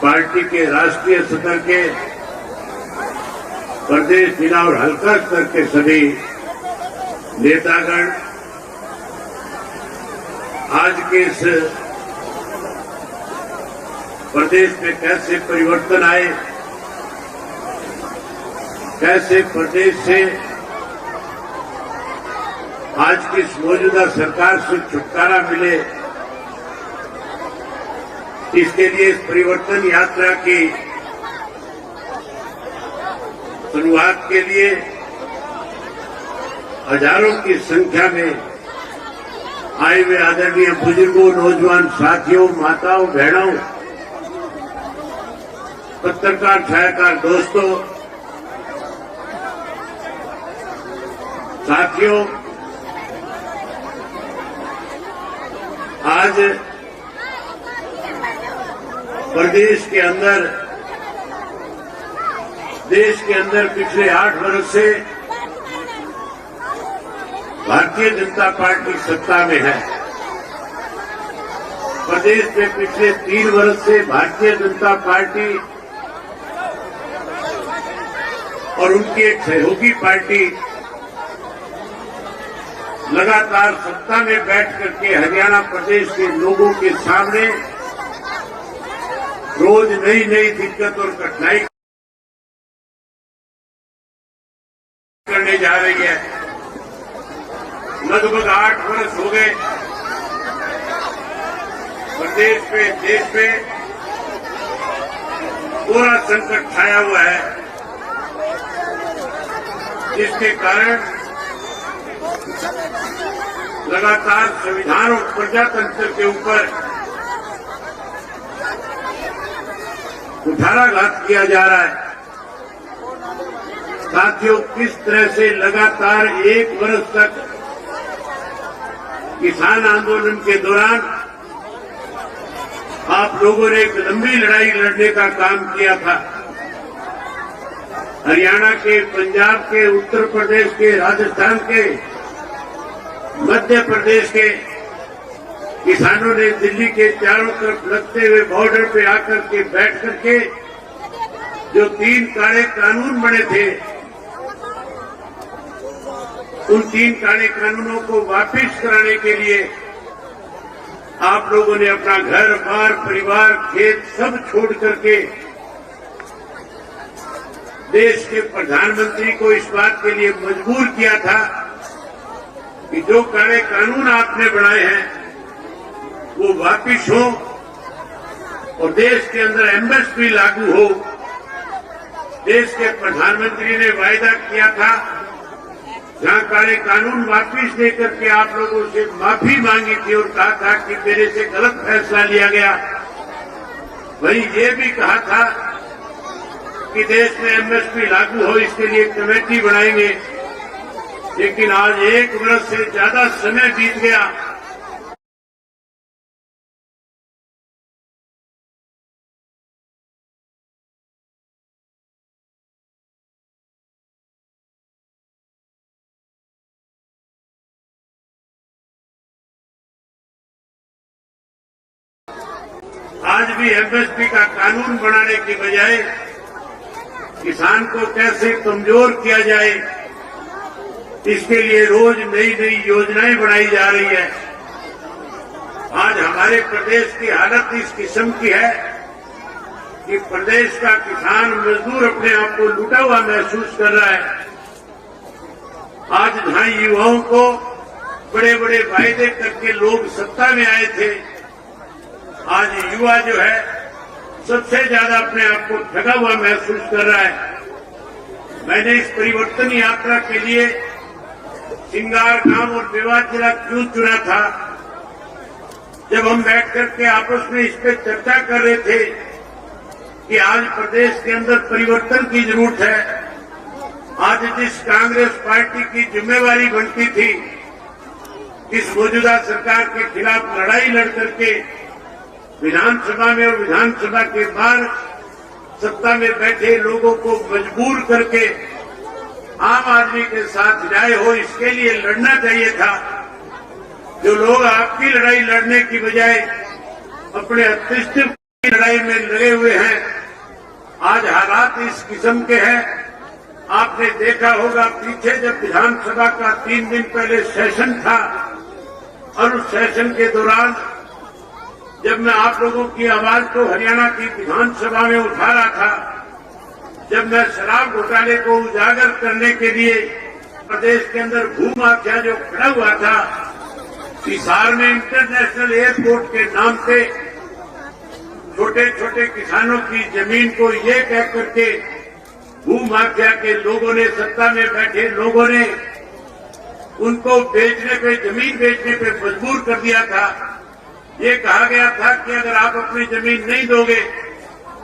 Party के राष्ट्रीय स्तर के, प्रदेश, जिला और हल्का स्तर के सभी नेतागण आज के इस प्रदेश में कैसे परिवर्तन आए, कैसे प्रदेश से आज की इस मौजूदा सरकार से छुटकारा मिले, इसके लिए इस परिवर्तन यात्रा की शुरुआत के लिए हजारों की संख्या में आए हुए आदरणीय बुजुर्गों, नौजवान साथियों, माताओं, बहनों, पत्रकार, छायाकार दोस्तों, साथियों, आज प्रदेश के अंदर, देश के अंदर पिछले 8 वर्ष से भारतीय जनता पार्टी सत्ता में है। प्रदेश में पिछले 3 वर्ष से भारतीय जनता पार्टी और उनकी एक सहयोगी पार्टी लगातार सत्ता में बैठ करके हरियाणा प्रदेश के लोगों के सामने रोज नई नई दिक्कत और कठिनाई करने जा रही है। लगभग 8 वर्ष हो गए प्रदेश पे, देश पे पूरा संकट छाया हुआ है, जिसके कारण लगातार संविधान और प्रजातंत्र के ऊपर कुठाराघात किया जा रहा है। साथियों, किस तरह से लगातार 1 वर्ष तक किसान आंदोलन के दौरान आप लोगों ने एक लंबी लड़ाई लड़ने का काम किया था। हरियाणा के, पंजाब के, उत्तर प्रदेश के, राजस्थान के, मध्य प्रदेश के किसानों ने दिल्ली के चारों तरफ लगते हुए बॉर्डर पे आकर के बैठ करके जो 3 काले कानून बने थे, उन 3 काले कानूनों को वापस कराने के लिए आप लोगों ने अपना घर बार, परिवार, खेत सब छोड़ करके देश के प्रधानमंत्री को इस बात के लिए मजबूर किया था कि जो काले कानून आपने बनाए हैं वो वापिस हो और देश के अंदर एमएसपी लागू हो। देश के प्रधानमंत्री ने वायदा किया था, जहां काले कानून वापिस लेकर के आप लोगों से माफी मांगी थी और कहा था कि मेरे से गलत फैसला लिया गया, वहीं ये भी कहा था कि देश में एमएसपी लागू हो, इसके लिए कमेटी बनाएंगे। लेकिन आज 1 वर्ष से ज्यादा समय बीत गया, आज भी एमएसपी का कानून बनाने की बजाय किसान को कैसे कमजोर किया जाए, इसके लिए रोज नई नई योजनाएं बनाई जा रही है। आज हमारे प्रदेश की हालत इस किस्म की है कि प्रदेश का किसान मजदूर अपने आप को लूटा हुआ महसूस कर रहा है। आज जहां युवाओं को बड़े बड़े वायदे करके लोग सत्ता में आए थे, आज युवा जो है सबसे ज्यादा अपने आप को ठगा हुआ महसूस कर रहा है। मैंने इस परिवर्तन यात्रा के लिए सिंगारगांव और देवास जिला क्यों चुना था? जब हम बैठ करके आपस में इस पर चर्चा कर रहे थे कि आज प्रदेश के अंदर परिवर्तन की जरूरत है। आज जिस कांग्रेस पार्टी की जिम्मेवारी बनती थी इस मौजूदा सरकार के खिलाफ लड़ाई लड़ करके विधानसभा में और विधानसभा के बाहर सत्ता में बैठे लोगों को मजबूर करके आम आदमी के साथ न्याय हो, इसके लिए लड़ना चाहिए था। जो लोग आपकी लड़ाई लड़ने की बजाय अपने अतिष्ठ लड़ाई में लगे हुए हैं। आज हालात इस किस्म के हैं। आपने देखा होगा पीछे जब विधानसभा का 3 दिन पहले सेशन था और उस सेशन के दौरान जब मैं आप लोगों की आवाज को हरियाणा की विधानसभा में उठा रहा था, जब मैं शराब घोटाले को उजागर करने के लिए प्रदेश के अंदर भूमाफिया जो खड़ा हुआ था, हिसार में इंटरनेशनल एयरपोर्ट के नाम से छोटे छोटे किसानों की जमीन को ये कह करके भूमाफिया के लोगों ने, सत्ता में बैठे लोगों ने उनको बेचने पे, जमीन बेचने पे मजबूर कर दिया था। ये कहा गया था कि अगर आप अपनी जमीन नहीं दोगे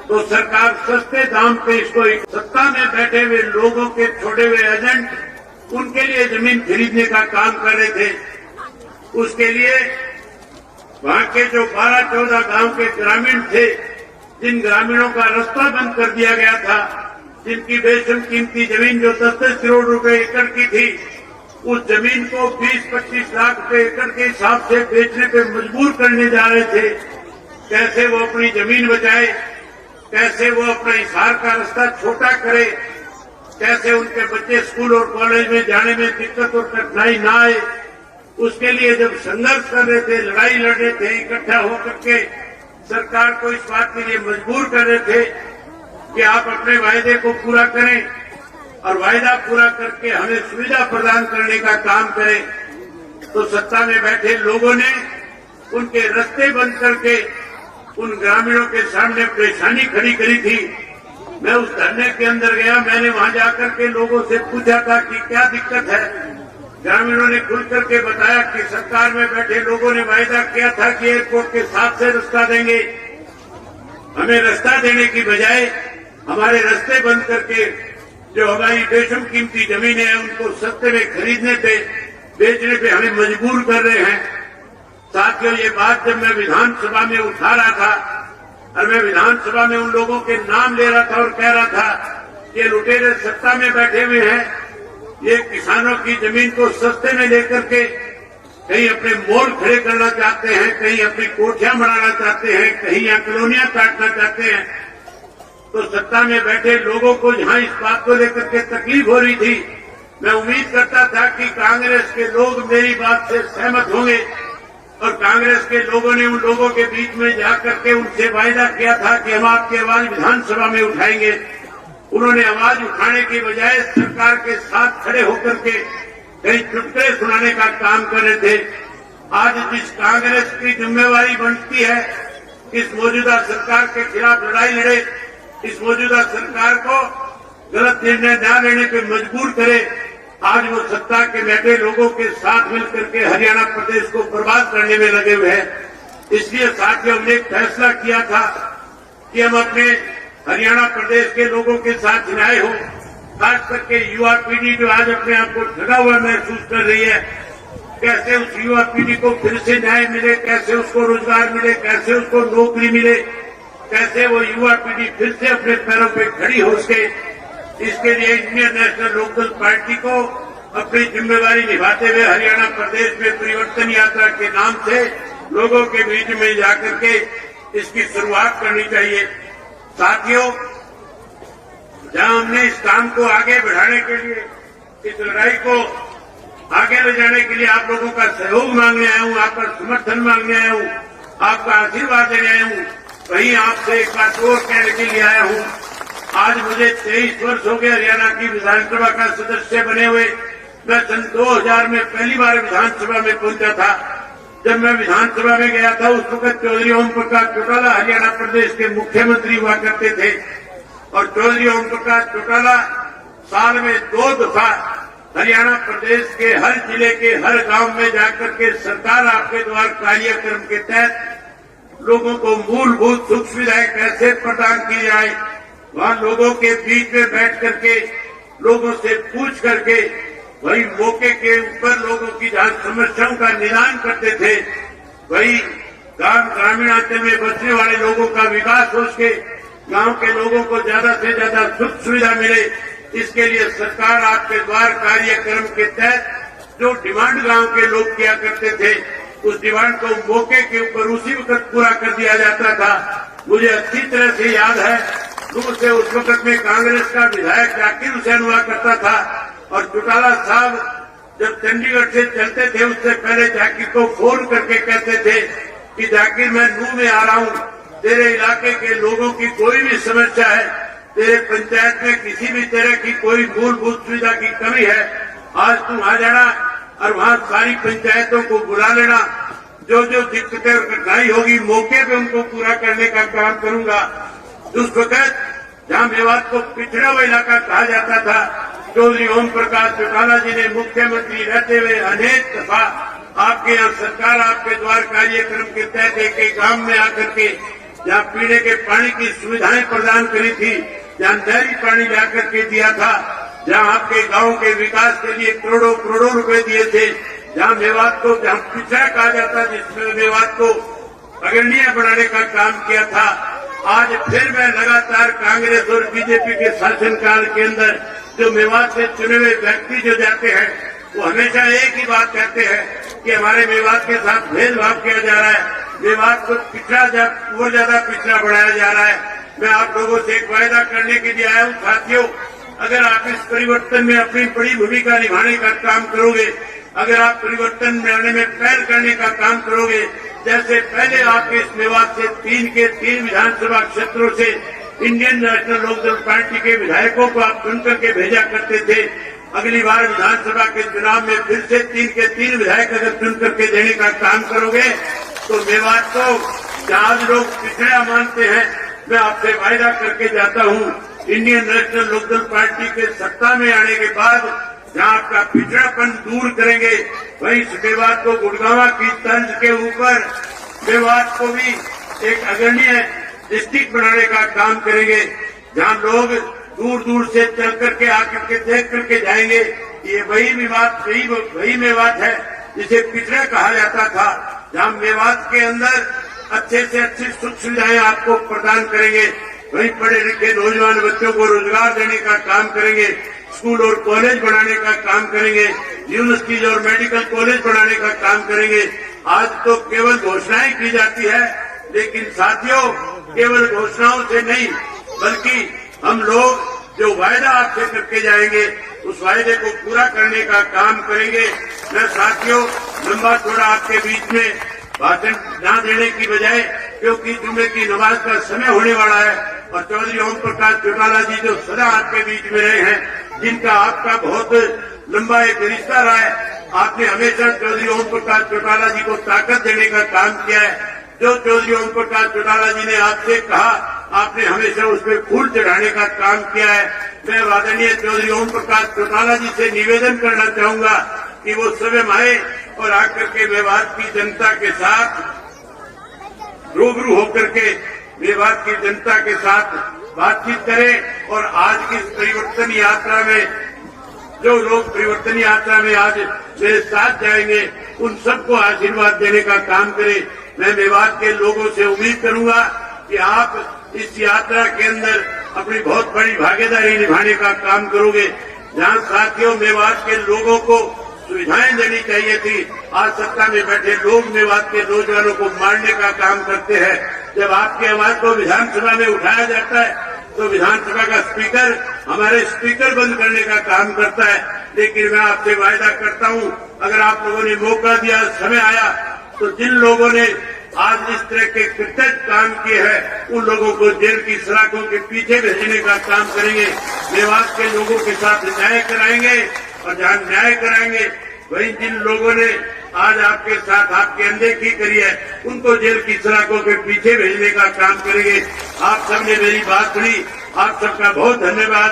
तो सरकार सस्ते दाम पे इसको, सत्ता में बैठे हुए लोगों के छोड़े हुए एजेंट उनके लिए जमीन खरीदने का काम कर रहे थे। उसके लिए वहां के जो 12-14 गांव के ग्रामीण थे, जिन ग्रामीणों का रास्ता बंद कर दिया गया था, जिनकी बेशुमार कीमती जमीन जो 10-10 करोड़ रुपए एकड़ की थी, उस जमीन को 20-25 लाख रुपए एकड़ के हिसाब से बेचने पे मजबूर करने जा रहे थे। कैसे वो अपनी जमीन बचाए, कैसे वो अपना हिसार का रास्ता छोटा करे, कैसे उनके बच्चे स्कूल और कॉलेज में जाने में दिक्कत और कठिनाई ना आए, उसके लिए जब संघर्ष कर रहे थे, लड़ाई लड़ रहे थे, इकट्ठा होकर के सरकार को इस बात के लिए मजबूर कर रहे थे कि आप अपने वायदे को पूरा करें और वायदा पूरा करके हमें सुविधा प्रदान करने का काम करें, तो सत्ता में बैठे लोगों ने उनके रास्ते बंद करके उन ग्रामीणों के सामने परेशानी खड़ी करी थी। मैं उस धरने के अंदर गया, मैंने वहां जाकर के लोगों से पूछा था कि क्या दिक्कत है। ग्रामीणों ने खुल करके बताया कि सरकार में बैठे लोगों ने वायदा किया था कि एयरपोर्ट के साथ से रास्ता देंगे, हमें रास्ता देने की बजाय हमारे रास्ते बंद करके जो हमारी बेशुमार कीमती जमीनें हैं उनको सस्ते में खरीदने पे, बेचने पे हमें मजबूर कर रहे हैं। साथियों, ये बात जब मैं विधानसभा में उठा रहा था और मैं विधानसभा में उन लोगों के नाम ले रहा था और कह रहा था कि लुटेरे सत्ता में बैठे हुए हैं, ये किसानों की जमीन को सस्ते में लेकर के कहीं अपने मॉल खड़े करना चाहते हैं, कहीं अपनी कोठियां बनाना चाहते हैं, कहीं यहाँ कॉलोनियां काटना चाहते हैं, तो सत्ता में बैठे लोगों को जहां इस बात को लेकर के तकलीफ हो रही थी, मैं उम्मीद करता था कि कांग्रेस के लोग मेरी बात से सहमत होंगे और कांग्रेस के लोगों ने उन लोगों के बीच में जाकर के उनसे वायदा किया था कि हम आपकी आवाज विधानसभा में उठाएंगे। उन्होंने आवाज उठाने की बजाय सरकार के साथ खड़े होकर के कई चुटकुले सुनाने का काम कर रहे थे। आज जिस कांग्रेस की जिम्मेवारी बनती है इस मौजूदा सरकार के खिलाफ लड़ाई लड़े, इस मौजूदा सरकार को गलत निर्णय न लेने पे मजबूर करे, आज वो सत्ता के बैठे लोगों के साथ मिलकर के हरियाणा प्रदेश को बर्बाद करने में लगे हुए हैं। इसलिए साथियों, हमने एक फैसला किया था कि हम अपने हरियाणा प्रदेश के लोगों के साथ न्याय हो, खास करके युवा पीढ़ी जो आज अपने आप को ठगा हुआ महसूस कर रही है, कैसे उस युवा पीढ़ी को फिर से न्याय मिले, कैसे उसको रोजगार मिले, कैसे उसको नौकरी मिले, कैसे वो युवा पीढ़ी फिर से अपने पैरों पे खड़ी हो सके। इसके लिए इंडियन नेशनल लोकदल पार्टी को अपनी जिम्मेवारी निभाते हुए हरियाणा प्रदेश में परिवर्तन यात्रा के नाम से लोगों के बीच में जाकर के इसकी शुरुआत करनी चाहिए। साथियों, जहां हमने इस काम को आगे बढ़ाने के लिए, इस लड़ाई को आगे ले जाने के लिए आप लोगों का सहयोग मांगने आया हूं, आपका समर्थन मांगने आया हूं, आपका आशीर्वाद देने आया हूं, वहीं आपसे एक बात और कहने के लिए आया हूं। आज मुझे 23 वर्ष हो गए हरियाणा की विधानसभा का सदस्य बने हुए। मैं सन 2000 में पहली बार विधानसभा में पहुंचा था। जब मैं विधानसभा में गया था उस वक्त चौधरी ओम प्रकाश चौटाला हरियाणा प्रदेश के मुख्यमंत्री हुआ करते थे और चौधरी ओम प्रकाश चौटाला साल में 2 दफा हरियाणा प्रदेश के हर जिले के हर गांव में जाकर के सरकार आपके द्वार कार्यक्रम के तहत लोगों को मूलभूत सुख सुविधाएं कैसे प्रदान की जाए, वहां लोगों के बीच में बैठ करके लोगों से पूछ करके वही मौके के ऊपर लोगों की जहां समस्याओं का निदान करते थे, वही ग्रामीण अंचल में बसने वाले लोगों का विकास हो सके, गांव के लोगों को ज्यादा से ज्यादा सुख सुविधा मिले। इसके लिए सरकार आपके द्वार कार्यक्रम के तहत जो डिमांड गांव के लोग किया करते थे, उस डिमांड को मौके के ऊपर उसी वक्त पूरा कर दिया जाता था। मुझे अच्छी तरह से याद है, दूर से उस वक्त में कांग्रेस का विधायक जाकिर हुसैन हुआ करता था और चौटाला साहब जब चंडीगढ़ से चलते थे उससे पहले जाकिर को फोन करके कहते थे कि जाकिर मैं नूह में आ रहा हूँ, तेरे इलाके के लोगों की कोई भी समस्या है, तेरे पंचायत में किसी भी तरह की कोई मूलभूत सुविधा की कमी है, आज तुम आ जाना और वहाँ सारी पंचायतों को बुला लेना, जो जो दिक्कतें और कठिनाई होगी मौके पे उनको पूरा करने का काम करूंगा। उस वक्त जहाँ मेवात को पिछड़ा हुआ इलाका कहा जाता था, चौधरी ओम प्रकाश चौटाला जी ने मुख्यमंत्री रहते हुए अनेक दफा आपके यहाँ सरकार आपके द्वार कार्यक्रम के तहत एक गांव में आकर के जहाँ पीने के पानी की सुविधाएं प्रदान करी थी, जहाँ नहरी पानी लाकर के दिया था, जहाँ आपके गांव के विकास के लिए करोड़ों करोड़ों रुपए दिए थे, जहाँ मेवात को जहाँ पिछड़ा कहा जाता जिसमें मेवात को अग्रणीय बनाने का काम किया था। आज फिर मैं लगातार कांग्रेस और बीजेपी के शासनकाल के अंदर जो मेवात से चुने हुए व्यक्ति जो जाते हैं वो हमेशा एक ही बात कहते हैं कि हमारे मेवात के साथ भेदभाव किया जा रहा है, मेवात को पिछड़ा और ज्यादा पिछड़ा बढ़ाया जा रहा है। मैं आप लोगों से एक वायदा करने के लिए आया हूँ साथियों, अगर आप इस परिवर्तन में अपनी बड़ी भूमिका निभाने का काम करोगे, अगर आप परिवर्तन में आने में पहल करने का काम करोगे, जैसे पहले आपके इस मेवात से 3 विधानसभा क्षेत्रों से इंडियन नेशनल लोकदल पार्टी के विधायकों को आप चुनकर के भेजा करते थे, अगली बार विधानसभा के चुनाव में फिर से 3 विधायक अगर चुनकर के देने का काम करोगे तो मेवात को जहाँ लोग पिछड़ा मानते हैं, मैं आपसे वायदा करके जाता हूँ, इंडियन नेशनल लोकदल पार्टी के सत्ता में आने के बाद जहाँ आपका पिछड़ापन दूर करेंगे, वहीं मेवात को गुड़गांव की तर्ज के ऊपर मेवात को भी एक अग्रणीय डिस्ट्रिक्ट बनाने का काम करेंगे, जहाँ लोग दूर दूर से चल करके आकर के देख करके जाएंगे। ये वही मेवात है जिसे पिछड़ा कहा जाता था, जहाँ मेवात के अंदर अच्छे से अच्छी सुख सुविधाएं आपको प्रदान करेंगे, वहीं पढ़े लिखे नौजवान बच्चों को रोजगार देने का काम करेंगे, स्कूल और कॉलेज बनाने का काम करेंगे, यूनिवर्सिटीज और मेडिकल कॉलेज बनाने का काम करेंगे। आज तो केवल घोषणाएं की जाती है, लेकिन साथियों केवल घोषणाओं से नहीं बल्कि हम लोग जो वायदा आपसे करके जाएंगे उस वायदे को पूरा करने का काम करेंगे। मैं साथियों लंबा थोड़ा आपके बीच में भाषण न देने की बजाय, क्योंकि जुम्मे की नमाज का समय होने वाला है और चौधरी ओम प्रकाश चौटाला जी जो सदा आपके बीच में रहे हैं, जिनका आपका बहुत लंबा एक रिश्ता रहा है, आपने हमेशा चौधरी ओम प्रकाश चौटाला जी को ताकत देने का काम किया है। जो चौधरी ओम प्रकाश चौटाला जी ने आपसे कहा, आपने हमेशा उस पर फूल चढ़ाने का काम किया है। मैं आदरणीय चौधरी ओम प्रकाश चौटाला जी से निवेदन करना चाहूंगा कि वो स्वयं आए और आकर के मेवात की जनता के साथ रूबरू होकर के मेवात की जनता के साथ बातचीत करें और आज की परिवर्तन यात्रा में जो लोग परिवर्तन यात्रा में आज मेरे साथ जाएंगे उन सबको आशीर्वाद देने का काम करें। मैं मेवात के लोगों से उम्मीद करूंगा कि आप इस यात्रा के अंदर अपनी बहुत बड़ी भागीदारी निभाने का काम करोगे। जहां साथियों मेवात के लोगों को सुविधाएं देनी चाहिए थी, आज सत्ता में बैठे लोग मेवात के नौजवानों को मारने का काम करते हैं। जब आपकी आवाज को विधानसभा में उठाया जाता है तो विधानसभा का स्पीकर हमारे स्पीकर बंद करने का काम करता है। लेकिन मैं आपसे वायदा करता हूं, अगर आप लोगों ने मौका दिया, समय आया, तो जिन लोगों ने आज इस तरह के कृतज्ञ काम किए हैं उन लोगों को जेल की सलाखों के पीछे भेजने का काम करेंगे। मेवात के लोगों के साथ न्याय कराएंगे और जहां न्याय कराएंगे वहीं जिन लोगों ने आज आपके साथ आपकी अनदेखी करी है उनको जेल की सलाखों के पीछे भेजने का काम करेंगे। आप सबने मेरी बात सुनी, आप सबका बहुत धन्यवाद।